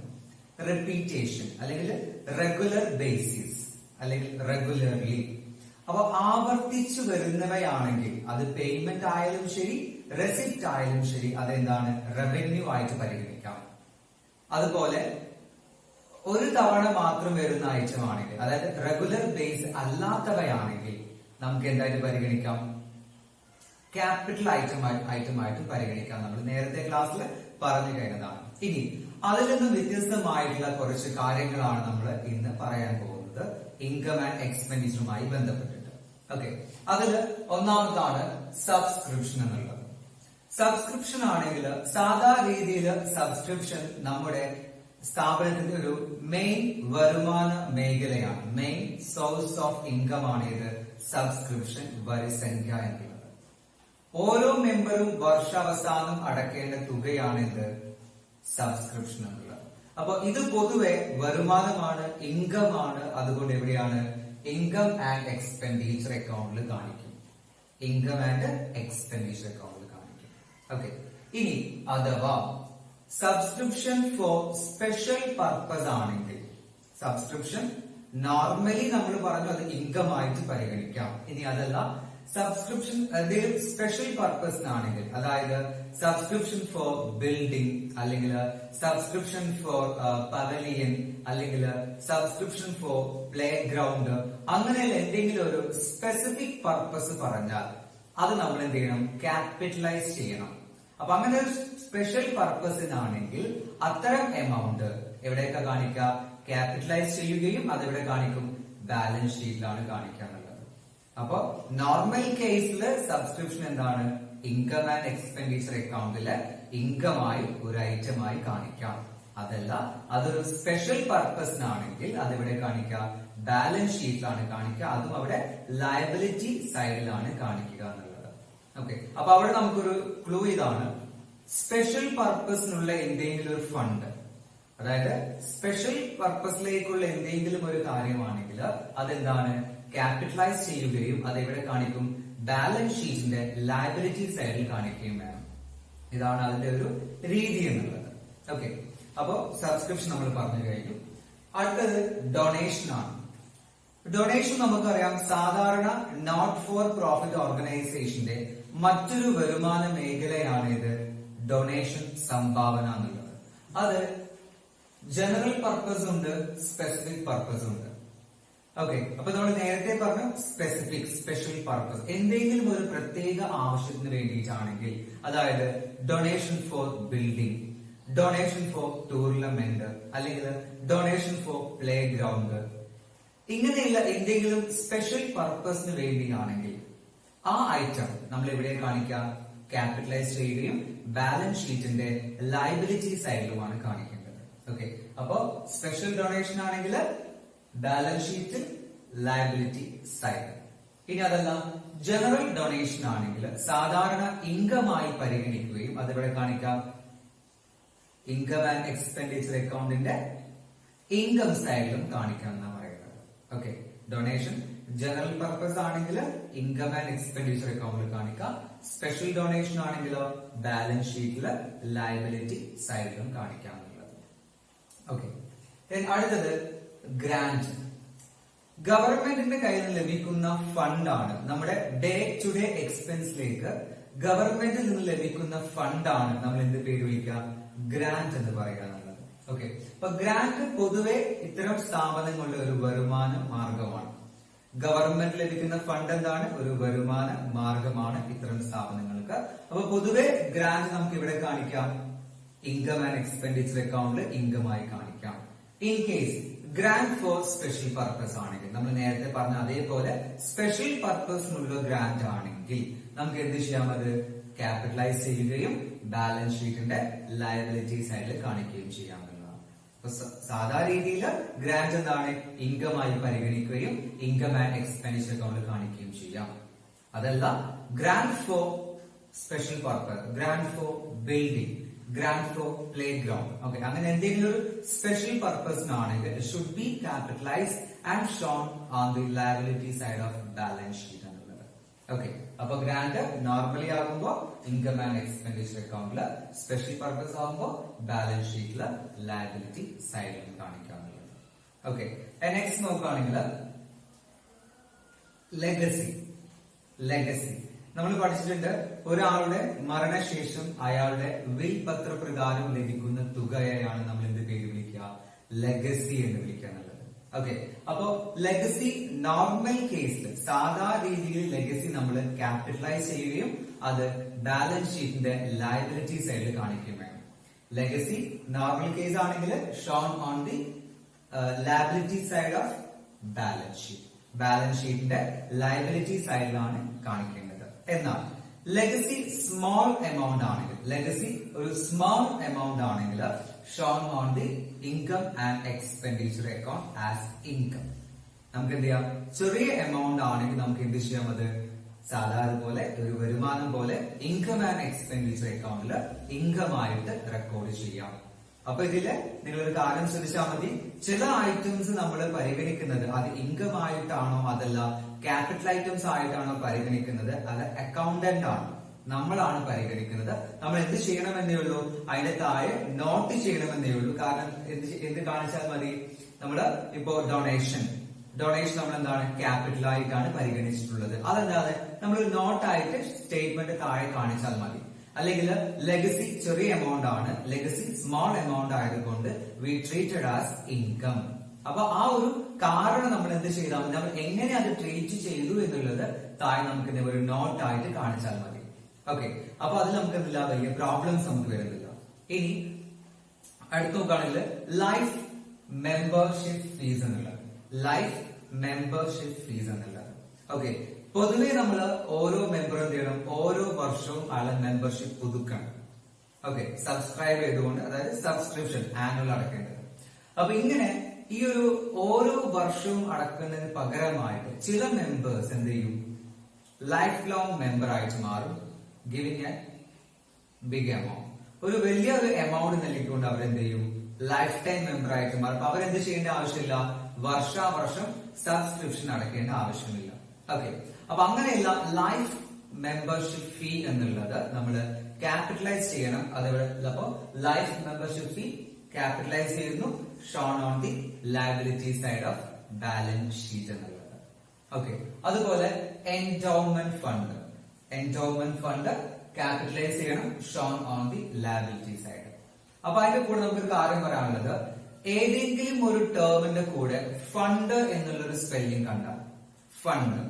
റിപ്പീറ്റേഷൻ അല്ലെങ്കിൽ റെഗുലർ ബേസിസ് അല്ലെങ്കിൽ റെഗുലർലി. അപ്പൊ ആവർത്തിച്ചു വരുന്നവയാണെങ്കിൽ അത് പേയ്മെന്റ് ആയാലും ശരി റെസിപ്റ്റ് ആയാലും ശരി അതെന്താണ്? റവന്യൂ ആയിട്ട് പരിഗണിക്കാം. അതുപോലെ ഒരു തവണ മാത്രം വരുന്ന ഐറ്റം ആണെങ്കിൽ, അതായത് റെഗുലർ ബേസ് അല്ലാത്തവയാണെങ്കിൽ നമുക്ക് എന്തായിട്ട് പരിഗണിക്കാം? ക്യാപിറ്റൽ ഐറ്റമായിട്ട് പരിഗണിക്കാം. നമ്മൾ നേരത്തെ ക്ലാസ്സിൽ പറഞ്ഞു കഴിഞ്ഞതാണ്. ഇനി അതിൽ നിന്നും വ്യത്യസ്തമായിട്ടുള്ള കുറച്ച് കാര്യങ്ങളാണ് നമ്മൾ ഇന്ന് പറയാൻ പോകുന്നത് ഇൻകം ആൻഡ് എക്സ്പെൻഡിച്ചറുമായി ബന്ധപ്പെട്ടിട്ട്. ഓക്കെ, അതില് ഒന്നാമതാണ് സബ്സ്ക്രിപ്ഷൻ എന്നുള്ളത്. സബ്സ്ക്രിപ്ഷൻ ആണെങ്കിൽ സാധാരണ രീതിയിൽ സബ്സ്ക്രിപ്ഷൻ നമ്മുടെ സ്ഥാപനത്തിന്റെ ഒരു മെയിൻ വരുമാന മേഖലയാണ്. മെയിൻ സോഴ്സ് ഓഫ് ഇൻകം ആണ് ഇത് സബ്സ്ക്രിപ്ഷൻ വരിസംഖ്യ എന്നുള്ളത്. ഓരോ മെമ്പറും വർഷാവസാനം അടക്കേണ്ട തുകയാണ് ഇത് സബ്സ്ക്രിപ്ഷൻ എന്നുള്ളത്. അപ്പൊ ഇത് പൊതുവെ വരുമാനമാണ്, ഇൻകം ആണ്. അതുകൊണ്ട് എവിടെയാണ്? ഇൻകം ആൻഡ് എക്സ്പെൻഡിച്ചർ അക്കൗണ്ടിൽ കാണിക്കും. ഇൻകം ആൻഡ് എക്സ്പെൻഡിച്ചർ അക്കൗണ്ടിൽ കാണിക്കും. ഓക്കെ, ഇനി അഥവാ സബ്സ്ക്രിപ്ഷൻ ഫോർ സ്പെഷ്യൽ പർപ്പസ് ആണെങ്കിൽ, സബ്സ്ക്രിപ്ഷൻ നോർമലി നമ്മൾ പറഞ്ഞു അത് ഇൻകം ആയിട്ട് പരിഗണിക്കാം. ഇനി അതല്ല, സബ്സ്ക്രിപ്ഷൻ എന്തെങ്കിലും സ്പെഷ്യൽ പർപ്പസിനാണെങ്കിൽ, അതായത് സബ്സ്ക്രിപ്ഷൻ ഫോർ ബിൽഡിംഗ് അല്ലെങ്കിൽ സബ്സ്ക്രിപ്ഷൻ ഫോർ പവലിയൻ അല്ലെങ്കിൽ സബ്സ്ക്രിപ്ഷൻ ഫോർ പ്ലേ ഗ്രൗണ്ട്, അങ്ങനെ എന്തെങ്കിലും ഒരു സ്പെസിഫിക് പർപ്പസ് പറഞ്ഞാൽ അത് നമ്മൾ എന്ത് ചെയ്യണം? ക്യാപിറ്റലൈസ് ചെയ്യണം. അപ്പൊ അങ്ങനെ ഒരു സ്പെഷ്യൽ പർപ്പസിനാണെങ്കിൽ അത്തരം എമൗണ്ട് എവിടെയൊക്കെ കാണിക്കുക? ക്യാപിറ്റലൈസ് ചെയ്യുകയും അതെവിടെ കാണിക്കും? ബാലൻസ് ഷീറ്റിലാണ് കാണിക്കാനുള്ളത്. അപ്പൊ നോർമൽ കേസിൽ സബ്സ്ക്രിപ്ഷൻ എന്താണ്? ഇൻകം ആൻഡ് എക്സ്പെൻഡിച്ചർ അക്കൗണ്ടിലെ ഇൻകമായി ഒരു ഐറ്റമായി കാണിക്കാം. അതല്ല, അതൊരു സ്പെഷ്യൽ പർപ്പസിനാണെങ്കിൽ അതെവിടെ കാണിക്കാം? ബാലൻസ് ഷീറ്റിലാണ് കാണിക്കുക. അതും അവിടെ ലയബിലിറ്റി സൈഡിലാണ് കാണിക്കുക എന്നുള്ളത്. ഓക്കെ, അപ്പൊ അവിടെ നമുക്കൊരു ക്ലൂ ഇതാണ്. സ്പെഷ്യൽ പർപ്പസിനുള്ള എന്തെങ്കിലും ഒരു ഫണ്ട്, അതായത് സ്പെഷ്യൽ പർപ്പസിലേക്കുള്ള എന്തെങ്കിലും ഒരു കാര്യമാണെങ്കിൽ അതെന്താണ്? ക്യാപിറ്റലൈസ് ചെയ്യുകയും അതെവിടെ കാണിക്കും? ബാലൻസ് ഷീറ്റിന്റെ ലയബിലിറ്റി സൈഡിൽ കാണിക്കുകയും വേണം. ഇതാണ് അതിന്റെ ഒരു രീതി എന്നുള്ളത്. ഓക്കെ, അപ്പോ സബ്സ്ക്രിപ്ഷൻ നമ്മൾ പറഞ്ഞു കഴിഞ്ഞു. അടുത്തത് ഡൊണേഷൻ ആണ്. ഡൊണേഷൻ നമുക്കറിയാം സാധാരണ നോട്ട് ഫോർ പ്രോഫിറ്റ് ഓർഗനൈസേഷന്റെ മറ്റൊരു വരുമാന മേഖലയാണ് ഇത് ഡൊണേഷൻ, സംഭാവന എന്നുള്ളത്. അത് ജനറൽ പർപ്പസ് ഉണ്ട്, സ്പെസിഫിക് പർപ്പസ് ഉണ്ട്. ഓക്കെ, അപ്പൊ നമ്മൾ നേരത്തെ പറഞ്ഞു സ്പെസിഫിക്, സ്പെഷ്യൽ പർപ്പസ്, എന്തെങ്കിലും ഒരു പ്രത്യേക ആവശ്യത്തിന് വേണ്ടിയിട്ടാണെങ്കിൽ, അതായത് donation for building, donation four tournament, അല്ലെങ്കിൽ ഡൊണേഷൻ ഫോർ പ്ലേ ഗ്രൗണ്ട്, ഇങ്ങനെയുള്ള എന്തെങ്കിലും സ്പെഷ്യൽ പർപ്പസിന് വേണ്ടിയാണെങ്കിൽ ആ ഐറ്റം നമ്മൾ എവിടെ കാണിക്കാം? ക്യാപിറ്റലൈസ് ചെയ്യുകയും ബാലൻസ് ഷീറ്റിന്റെ ലയബിലിറ്റി സൈഡിലുമാണ് കാണിക്കേണ്ടത്. ഓക്കെ, അപ്പോ സ്പെഷ്യൽ ഡൊണേഷൻ ആണെങ്കിൽ ബാലൻസ് ഷീറ്റ്, ലയബിലിറ്റി സൈഡ്. ഇനി അതല്ല ജനറൽ ഡൊണേഷൻ ആണെങ്കിൽ സാധാരണ ഇൻകമായി പരിഗണിക്കുകയും അതെവിടെ കാണിക്കാം? ഇൻകം ആൻഡ് എക്സ്പെൻഡിച്ചർ അക്കൗണ്ടിന്റെ ഇൻകം സൈഡിലും കാണിക്കാം എന്നാണ് പറയുന്നത്. ഓക്കെ, ഡൊണേഷൻ ജനറൽ പർപ്പസ് ആണെങ്കിൽ ഇൻകം ആൻഡ് എക്സ്പെൻഡിച്ചർ അക്കൗണ്ടിൽ കാണിക്കാം. സ്പെഷ്യൽ ഡൊണേഷൻ ആണെങ്കിലോ ബാലൻസ് ഷീറ്റില് ലയബിലിറ്റി സൈഡിലും കാണിക്കാം എന്നുള്ളത്. ഓക്കെ, അടുത്തത് ഗ്രാന്റ്. ഗവൺമെന്റിന്റെ കയ്യിൽ നിന്ന് ലഭിക്കുന്ന ഫണ്ടാണ്, നമ്മുടെ ഡേ ടു ഡേ എക്സ്പെൻസിലേക്ക് ഗവൺമെന്റിൽ നിന്ന് ലഭിക്കുന്ന ഫണ്ടാണ് നമ്മൾ എന്ത് പേര് വിളിക്കുക? ഗ്രാന്റ് എന്ന് പറയുക എന്നുള്ളത്. ഓക്കെ, അപ്പൊ ഗ്രാന്റ് പൊതുവെ ഇത്തരം സ്ഥാപനങ്ങളുടെ ഒരു വരുമാന മാർഗമാണ്. ഗവൺമെന്റ് ലഭിക്കുന്ന ഫണ്ട് എന്താണ്? ഒരു വരുമാന മാർഗമാണ് ഇത്തരം സ്ഥാപനങ്ങൾക്ക്. അപ്പൊ പൊതുവെ ഗ്രാന്റ് നമുക്ക് ഇവിടെ കാണിക്കാം, ഇൻകം ആൻഡ് എക്സ്പെൻഡിച്ചർ അക്കൗണ്ടിൽ ഇൻകമായി കാണിക്കാം. In case grant for special purpose ആണെങ്കിൽ, നമ്മൾ നേരത്തെ പറഞ്ഞ അതേപോലെ സ്പെഷ്യൽ പർപ്പസിനുള്ള ഗ്രാന്റ് ആണെങ്കിൽ നമുക്ക് എന്ത് ചെയ്യാം? അത് ക്യാപിറ്റലൈസ് ചെയ്യുകയും ബാലൻസ് ഷീറ്റിന്റെ ലയബിലിറ്റി സൈഡിൽ കാണിക്കുകയും ചെയ്യാം എന്നുള്ളതാണ്. അപ്പൊ സാധാരണ രീതിയിൽ ഗ്രാന്റ് എന്താണ്? ഇൻകമായി പരിഗണിക്കുകയും ഇൻകം ആൻഡ് എക്സ്പെൻഡിച്ചർ അക്കൗണ്ടിൽ കാണിക്കുകയും ചെയ്യാം. അതല്ല grant for special purpose, grant for building, grant for playground, okay, അങ്ങനെ എന്തെങ്കിലും ഒരു സ്പെഷ്യൽ പർപ്പസിനാണെങ്കിൽ it should be capitalised and shown on the liability side of balance sheet എന്നുള്ളത്. ഓക്കെ, അപ്പൊ ഗ്രാന്റ് നോർമലി ആകുമ്പോ ഇൻകം ആൻഡ് എക്സ്പെൻഡിച്ചർ അക്കൗണ്ടില്, special purpose ആകുമ്പോ balance ഷീറ്റില് ലയബിലിറ്റി സൈഡിൽ കാണിക്കാറുള്ളത്. ഓക്കെ, നെക്സ്റ്റ് നോക്കുകയാണെങ്കിൽ ലെഗസി. ലെഗസി നമ്മൾ പഠിച്ചിട്ടുണ്ട്, ഒരാളുടെ മരണശേഷം അയാളുടെ വിൽ പത്രപ്രകാരം ലഭിക്കുന്ന തുകയെയാണ് നമ്മൾ എന്ത് പേര് വിളിക്കുക? ലെഗസി എന്ന് വിളിക്കുക എന്നുള്ളത്. ഓക്കെ, അപ്പോ ലെഗസി നോർമൽ കേസിൽ സാധാരണ രീതിയിൽ ലെഗസി നമ്മൾ ക്യാപിറ്റലൈസ് ചെയ്യുകയും അത് ബാലൻസ് ഷീറ്റിന്റെ ലയബിലിറ്റി സൈഡിൽ കാണിക്കുകയും വേണം. ലെഗസി നോർമൽ കേസ് ആണെങ്കിൽ Sean on the liability side of balance sheet, balance ഷീറ്റിന്റെ ലയബിലിറ്റി സൈഡിലാണ് കാണിക്കേണ്ടത്. എന്നാൽ ലെഗസി സ്മോൾ എമൗണ്ട് ആണെങ്കിൽ, ലെഗസി ഒരു സ്മോൾ എമൗണ്ട് ആണെങ്കിൽ Sean on the income and expenditure account as income. നമുക്ക് എന്ത് ചെയ്യാം? ചെറിയ എമൗണ്ട് ആണെങ്കിൽ നമുക്ക് എന്ത് ചെയ്യാം? അത് സാധാരണ പോലെ ഒരു വരുമാനം പോലെ ഇൻകം ആൻഡ് എക്സ്പെൻഡിച്ചർ അക്കൗണ്ടിൽ ഇൻകം ആയിട്ട് റെക്കോർഡ് ചെയ്യാം. അപ്പൊ ഇതില് നിങ്ങളൊരു കാര്യം ശ്രദ്ധിച്ചാൽ മതി, ചില ഐറ്റംസ് നമ്മൾ പരിഗണിക്കുന്നത് അത് ഇൻകം ആയിട്ടാണോ അതല്ല ക്യാപിറ്റൽ ഐറ്റംസ് ആയിട്ടാണോ പരിഗണിക്കുന്നത്, അത് അക്കൗണ്ടന്റ് ആണ്, നമ്മളാണ് പരിഗണിക്കുന്നത്. നമ്മൾ എന്ത് ചെയ്യണമെന്നേ ഉള്ളൂ? അതിന്റെ താഴെ നോട്ട് ചെയ്യണമെന്നേ ഉള്ളൂ. കാരണം എന്ത് കാണിച്ചാൽ മതി? നമ്മള് ഇപ്പോ ഡൊണേഷൻ നമ്മൾ എന്താണ്? ക്യാപിറ്റൽ ആയിട്ടാണ് പരിഗണിച്ചിട്ടുള്ളത്. അതല്ലാതെ നമ്മൾ നോട്ടായിട്ട് സ്റ്റേറ്റ്മെന്റ് താഴെ കാണിച്ചാൽ മതി. അല്ലെങ്കിൽ ലെഗസി ചെറിയ എമൗണ്ട് ആണ്, ലെഗസി സ്മോൾ എമൗണ്ട് ആയതുകൊണ്ട് വി ട്രീറ്റഡ് ആസ് ഇൻകം. അപ്പൊ ആ ഒരു കാരണം നമ്മൾ എന്ത് ചെയ്താൽ മതി, നമ്മൾ എങ്ങനെ അത് ട്രീറ്റ് ചെയ്തു എന്നുള്ളത് താഴെ നമുക്ക് ഒരു നോട്ട് ആയിട്ട് കാണിച്ചാൽ മതി. ഓക്കെ, അപ്പൊ അതിൽ നമുക്ക് എന്തില്ല, വലിയ പ്രോബ്ലംസ് നമുക്ക് വരുന്നില്ല. ഇനി അടുത്ത നോക്കുകയാണെങ്കിൽ ലൈഫ് മെമ്പർഷിപ്പ് ഫീസ് എന്നുള്ളത്, ലൈഫ് മെമ്പർഷിപ്പ് ഫീസ് എന്നുള്ളത്. ഓക്കെ, പൊതുവെ നമ്മൾ ഓരോ മെമ്പർ എന്ത് ചെയ്യണം, ഓരോ വർഷവും ആളെ മെമ്പർഷിപ്പ് പുതുക്കണം. ഓക്കെ, സബ്സ്ക്രൈബ് ചെയ്തുകൊണ്ട്, അതായത് സബ്സ്ക്രിപ്ഷൻ ആനുവൽ അടക്കേണ്ടത്. അപ്പൊ ഇങ്ങനെ ഈ ഒരു ഓരോ വർഷവും അടക്കുന്നതിന് പകരമായിട്ട് ചില മെമ്പേഴ്സ് എന്ത് ചെയ്യും, ലൈഫ് ലോങ് മെമ്പർ ആയിട്ട് മാറും, ഗിവിംഗ് എ ബിഗ് എമൗണ്ട്. ഒരു വലിയൊരു എമൗണ്ട് നൽകിക്കൊണ്ട് അവരെന്ത് ചെയ്യും, ലൈഫ് ടൈം മെമ്പർ ആയിട്ട് മാറും. അപ്പൊ അവരെന്ത് ചെയ്യേണ്ട ആവശ്യമില്ല, വർഷാവർഷം സബ്സ്ക്രിപ്ഷൻ അടക്കേണ്ട ആവശ്യമില്ല. ഓക്കെ, അപ്പൊ അങ്ങനെയല്ല ലൈഫ് മെമ്പർഷിപ്പ് ഫീ എന്നുള്ളത് നമ്മൾ ക്യാപിറ്റലൈസ് ചെയ്യണം. അതേപോലെ അപ്പോ ലൈഫ് മെമ്പർഷിപ്പ് ഫീ ക്യാപിറ്റലൈസ് ചെയ്യുന്നു, shown on the liability side of balance sheet എന്നുള്ളത്. ഓക്കെ, അതുപോലെ endowment fund, endowment fund capitalise ചെയ്യണം, shown on the liability side. അപ്പൊ അതിന്റെ കൂടെ നമുക്കൊരു കാര്യം പറയാനുള്ളത്, ഏതെങ്കിലും ഒരു ടേമിന്റെ കൂടെ ഫണ്ട് എന്നുള്ളൊരു സ്പെല്ലിംഗ് കണ്ടാൽ, ഫണ്ട്,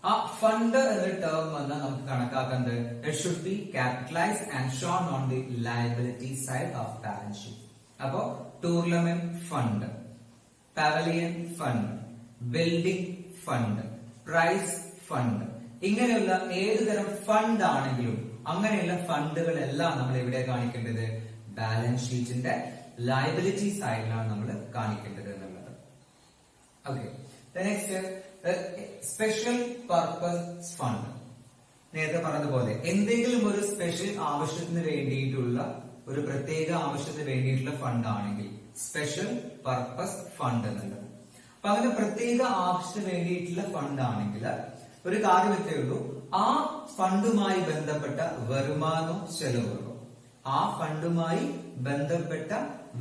ആ ഫണ്ട് എന്ന ടേം വന്ന് നമുക്ക് കണക്കാക്കുന്നത് it should be capitalise and shown on the liability side of balance sheet. അപ്പോ tournament fund, pavilion fund, building fund, prize fund, ഇങ്ങനെയുള്ള ഏത് തരം ഫണ്ട് ആണെങ്കിലും അങ്ങനെയുള്ള ഫണ്ടുകളെല്ലാം നമ്മൾ എവിടെ കാണിക്കേണ്ടത്, ബാലൻസ് ഷീറ്റിന്റെ ലയബിലിറ്റി സൈഡിലാണ് നമ്മൾ കാണിക്കേണ്ടത് എന്നുള്ളത്. Okay, next special purpose fund. നേരത്തെ പറഞ്ഞതുപോലെ എന്തെങ്കിലും ഒരു സ്പെഷ്യൽ ആവശ്യത്തിന് വേണ്ടിയിട്ടുള്ള, ഒരു പ്രത്യേക ആവശ്യത്തിന് വേണ്ടിയിട്ടുള്ള ഫണ്ട് ആണെങ്കിൽ സ്പെഷ്യൽ പർപ്പസ് ഫണ്ട് എന്നുള്ളത്. അപ്പൊ അങ്ങനെ പ്രത്യേക ആവശ്യത്തിന് വേണ്ടിയിട്ടുള്ള ഫണ്ട് ആണെങ്കിൽ ഒരു കാര്യം എത്രയേ ഉള്ളൂ, ആ ഫണ്ടുമായി ബന്ധപ്പെട്ട വരുമാനോ ചെലവോ, ആ ഫണ്ടുമായി ബന്ധപ്പെട്ട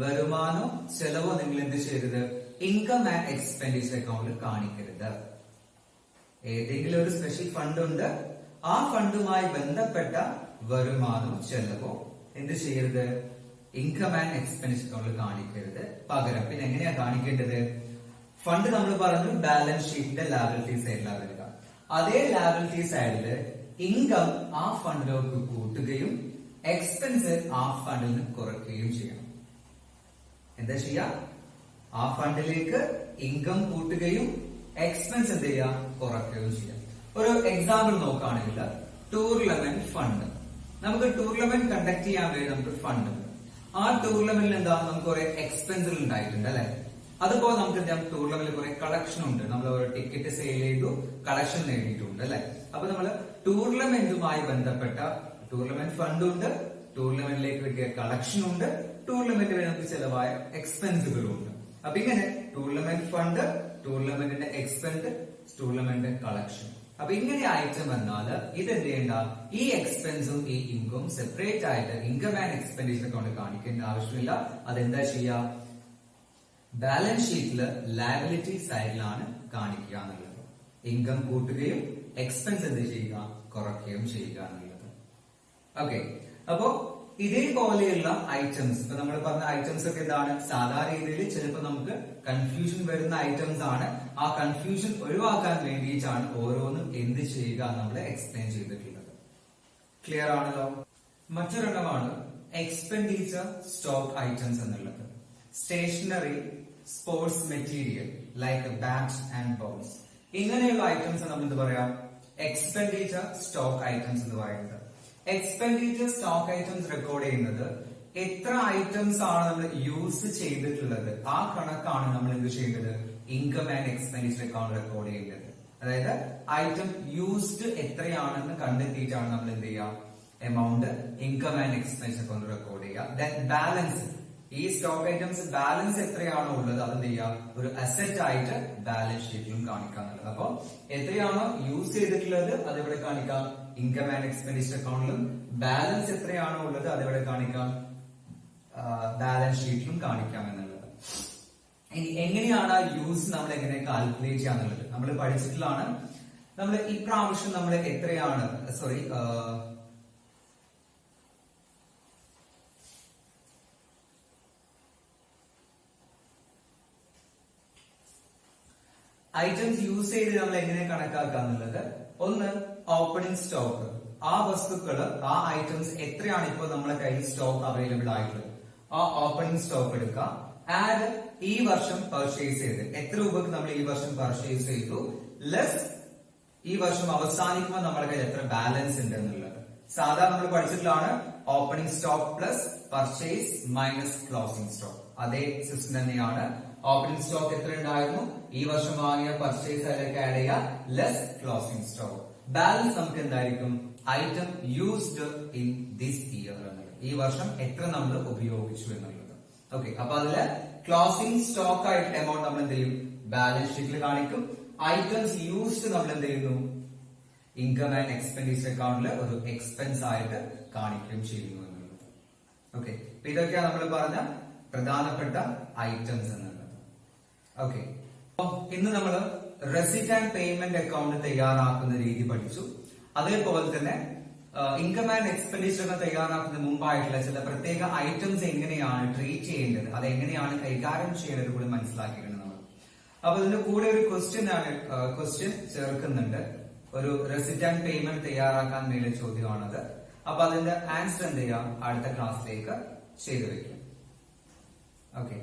വരുമാനോ ചെലവോ നിങ്ങൾ എന്ത് ചെയ്യരുത്, ഇൻകം ആൻഡ് എക്സ്പെൻഡിച്ചർ അക്കൗണ്ടിൽ കാണിക്കരുത്. ഏതെങ്കിലും ഒരു സ്പെഷ്യൽ ഫണ്ട് ഉണ്ട്, ആ ഫണ്ടുമായി ബന്ധപ്പെട്ട വരുമാനോ ചെലവോ എന്ത് ചെയ്യരുത്, ഇൻകം ആൻഡ് എക്സ്പെൻഡിച്ചർ അക്കൗണ്ടിൽ കാണിക്കരുത്. പകരം പിന്നെ എങ്ങനെയാ കാണിക്കേണ്ടത്, ഫണ്ട് നമ്മൾ പറഞ്ഞു ബാലൻസ് ഷീറ്റിന്റെ ലയബിലിറ്റി സൈഡിലാണ് വരിക. അതേ ലയബിലിറ്റി സൈഡില് ഇൻകം ആ ഫണ്ടിലേക്ക് കൂട്ടുകയും എക്സ്പെൻസ് ആ ഫണ്ടിൽ നിന്ന് കുറയ്ക്കുകയും ചെയ്യണം. എന്താ ചെയ്യാ, ആ ഫണ്ടിലേക്ക് ഇൻകം കൂട്ടുകയും എക്സ്പെൻസ് എന്ത് ചെയ്യുക, കുറയ്ക്കുകയും ചെയ്യാം. ഒരു എക്സാമ്പിൾ നോക്കുകയാണെങ്കിൽ ടൂർണമെന്റ് ഫണ്ട്, നമുക്ക് ടൂർണമെന്റ് കണ്ടക്ട് ചെയ്യാൻ വേണ്ടി നമുക്ക് ഫണ്ട് ഉണ്ട്. ആ ടൂർണമെന്റിൽ എന്താ, നമുക്ക് കുറെ എക്സ്പെൻസുകൾ ഉണ്ടായിട്ടുണ്ട് അല്ലെ. അതുപോലെ നമുക്ക് എന്താ, ടൂർണമെന്റിൽ കുറെ കളക്ഷൻ ഉണ്ട്, നമ്മൾ ഒരു ടിക്കറ്റ് സെയിൽ ചെയ്തു കളക്ഷൻ നേടിയിട്ടുണ്ട് അല്ലെ. അപ്പൊ നമ്മൾ ടൂർണമെന്റുമായി ബന്ധപ്പെട്ട ടൂർണമെന്റ് ഫണ്ടും ഉണ്ട്, ടൂർണമെന്റിലേക്ക് കിട്ടിയ കളക്ഷൻ ഉണ്ട്, ടൂർണമെന്റ് വഴി നമുക്ക് ചെലവായ എക്സ്പെൻസുകളും ഉണ്ട്. അപ്പൊ ഇങ്ങനെ ടൂർണമെന്റ് ഫണ്ട്, ടൂർണമെന്റിന്റെ എക്സ്പെൻസ്, ടൂർണമെന്റ് കളക്ഷൻ. അപ്പൊ ഇങ്ങനെ ഐറ്റം വന്നാൽ ഇത് എന്ത് ചെയ്യേണ്ട, ഈ എക്സ്പെൻസും ഈ ഇൻകവും സെപ്പറേറ്റ് ആയിട്ട് ഇൻകം ആൻഡ് എക്സ്പെൻഡിച്ചർ അക്കൗണ്ട് കാണിക്കേണ്ട ആവശ്യമില്ല. അതെന്താ ചെയ്യുക, ബാലൻസ് ഷീറ്റില് ലയബിലിറ്റി സൈഡിലാണ് കാണിക്കുക എന്നുള്ളത്. ഇൻകം കൂട്ടുകയും എക്സ്പെൻസ് എന്ത് ചെയ്യുക, കുറയ്ക്കുകയും ചെയ്യുക എന്നുള്ളത്. ഓക്കെ, അപ്പോ ഇതേപോലെയുള്ള ഐറ്റംസ്, ഇപ്പൊ നമ്മൾ പറഞ്ഞ ഐറ്റംസ് ഒക്കെ എന്താണ്, സാധാരണ രീതിയിൽ ചിലപ്പോൾ നമുക്ക് കൺഫ്യൂഷൻ വരുന്ന ഐറ്റംസ് ആണ്. ആ കൺഫ്യൂഷൻ ഒഴിവാക്കാൻ വേണ്ടിയിട്ടാണ് ഓരോന്നും എന്ത് ചെയ്യുക നമ്മൾ എക്സ്പ്ലെയിൻ ചെയ്തിട്ടുള്ളത്. ക്ലിയർ ആണല്ലോ. മറ്റൊരെണ്ണമാണ് എക്സ്പെൻഡിച്ചർ സ്റ്റോക്ക് ഐറ്റംസ് എന്നുള്ളത്. Stationery, sports material like bats and balls, ഇങ്ങനെയുള്ള ഐറ്റംസ് നമ്മൾ എന്ത് പറയാം, എക്സ്പെൻഡിച്ചർ സ്റ്റോക്ക് ഐറ്റംസ് എന്ന് പറയുന്നത്. എക്സ്പെൻഡിച്ചർ സ്റ്റോക്ക് ഐറ്റംസ് റെക്കോർഡ് ചെയ്യുന്നത് എത്ര ഐറ്റംസ് ആണ് നമ്മൾ യൂസ് ചെയ്തിട്ടുള്ളത്, ആ കണക്കാണ് നമ്മൾ എന്ത് ചെയ്യേണ്ടത്, income and expenditure account record ചെയ്യേണ്ടത്. അതായത് ഐറ്റം യൂസ്ഡ് എത്രയാണെന്ന് കണ്ടെത്തിയിട്ടാണ് നമ്മൾ എന്ത് ചെയ്യുക, amount income and expenditure account record ചെയ്യുക. ദെൻ ബാലൻസ്, ഈ സ്റ്റോക്ക് ഐറ്റംസ് ബാലൻസ് എത്രയാണോ ഉള്ളത് അതെന്ത് ചെയ്യുക, ഒരു അസറ്റ് ആയിട്ട് ബാലൻസ് ഷീറ്റിലും കാണിക്കാം എന്നുള്ളത്. അപ്പൊ എത്രയാണോ യൂസ് ചെയ്തിട്ടുള്ളത് അതെവിടെ കാണിക്കാം, ഇൻകം ആൻഡ് എക്സ്പെൻഡിച്ചർ അക്കൗണ്ടിലും. ബാലൻസ് എത്രയാണോ ഉള്ളത് അതെവിടെ കാണിക്കാം, ബാലൻസ് ഷീറ്റിലും കാണിക്കാം എന്നുള്ളത്. ഇനി എങ്ങനെയാണ് ആ യൂസ് നമ്മൾ എങ്ങനെ കാൽക്കുലേറ്റ് ചെയ്യാന്നുള്ളത് നമ്മൾ പഠിച്ചിട്ടുള്ളതാണ്. നമ്മൾ ഇപ്രാവശ്യം നമ്മൾ എത്രയാണ്, സോറി ഐറ്റംസ് യൂസ് ചെയ്ത് നമ്മൾ എങ്ങനെ കണക്കാക്കുക എന്നുള്ളത്, ഒന്ന് ഓപ്പണിംഗ് സ്റ്റോക്ക്, ആ വസ്തുക്കള് ആ ഐറ്റംസ് എത്രയാണ് ഇപ്പോൾ നമ്മുടെ കയ്യിൽ സ്റ്റോക്ക് അവൈലബിൾ ആയിട്ടുള്ളത്, ആ ഓപ്പണിംഗ് സ്റ്റോക്ക് എടുക്കുക. ആഡ് ഈ വർഷം പർച്ചേസ് ചെയ്ത് എത്ര രൂപക്ക് നമ്മൾ ഈ വർഷം പർച്ചേസ് ചെയ്തു, ലെസ് ഈ വർഷം അവസാനിക്കുമ്പോൾ നമ്മുടെ കയ്യിൽ എത്ര ബാലൻസ് ഉണ്ട് എന്നുള്ളത്. സാധാരണ നമ്മൾ പഠിച്ചിട്ടുള്ളതാണ് opening stock plus purchase minus closing stock. അതേ സിസ്റ്റം തന്നെയാണ്. ഓപ്പണിംഗ് സ്റ്റോക്ക് എത്ര ഉണ്ടായിരുന്നു, ഈ വർഷം വാങ്ങിയ പർച്ചേസ് അതിലേക്ക് ആഡ് ചെയ്യുക, ലെസ് ക്ലോസിംഗ് സ്റ്റോക്ക്. ബാലൻസ് നമുക്ക് എന്തായിരിക്കും, item used in this year എന്നുള്ളത്, ഈ വർഷം എത്ര നമ്മൾ ഉപയോഗിച്ചു എന്നുള്ളത്. ഓക്കെ, അപ്പൊ അതില് ക്ലോസിംഗ് സ്റ്റോക്ക് ആയിട്ടുള്ള എമൗണ്ട് നമ്മൾ എന്ത് ചെയ്യും, ബാലൻസ് ഷീറ്റിൽ കാണിക്കും. ഐറ്റംസ് യൂസ്ഡ് നമ്മൾ എന്ത് ചെയ്യുന്നു, ഇൻകം ആൻഡ് എക്സ്പെൻഡിച്ചർ അക്കൗണ്ടിൽ ഒരു എക്സ്പെൻസ് ആയിട്ട് കാണിക്കുകയും ചെയ്യുന്നു എന്നുള്ളത്. ഓക്കെ, അപ്പൊ ഇതൊക്കെയാണ് നമ്മൾ പറഞ്ഞ പ്രധാനപ്പെട്ട ഐറ്റംസ് എന്നുള്ളത്. ഓക്കെ, ഇന്ന് നമ്മൾ റെസിറ്റ് ആൻഡ് പേയ്മെന്റ് അക്കൗണ്ട് തയ്യാറാക്കുന്ന രീതി പഠിച്ചു. അതേപോലെ തന്നെ ഇൻകം ആൻഡ് എക്സ്പെൻഡിച്ചർ തയ്യാറാക്കുന്നതിന് മുമ്പായിട്ടുള്ള ചില പ്രത്യേക ഐറ്റംസ് എങ്ങനെയാണ് ട്രീറ്റ് ചെയ്യേണ്ടത്, അത് എങ്ങനെയാണ് കൈകാര്യം ചെയ്യേണ്ടത് കൂടി മനസ്സിലാക്കിയിട്ടുണ്ട് നമ്മൾ. അപ്പൊ ഇതിന്റെ കൂടെ ഒരു ക്വസ്റ്റ്യൻ ചേർക്കുന്നുണ്ട്. ഒരു റെസിറ്റ് ആൻഡ് പേയ്മെന്റ് തയ്യാറാക്കാൻ വേണ്ടി ചോദ്യമാണത്. അപ്പൊ അതിന്റെ ആൻസർ എന്ത് ചെയ്യാം, അടുത്ത ക്ലാസ്സിലേക്ക് ചെയ്തു വെക്കാം. ഓക്കെ.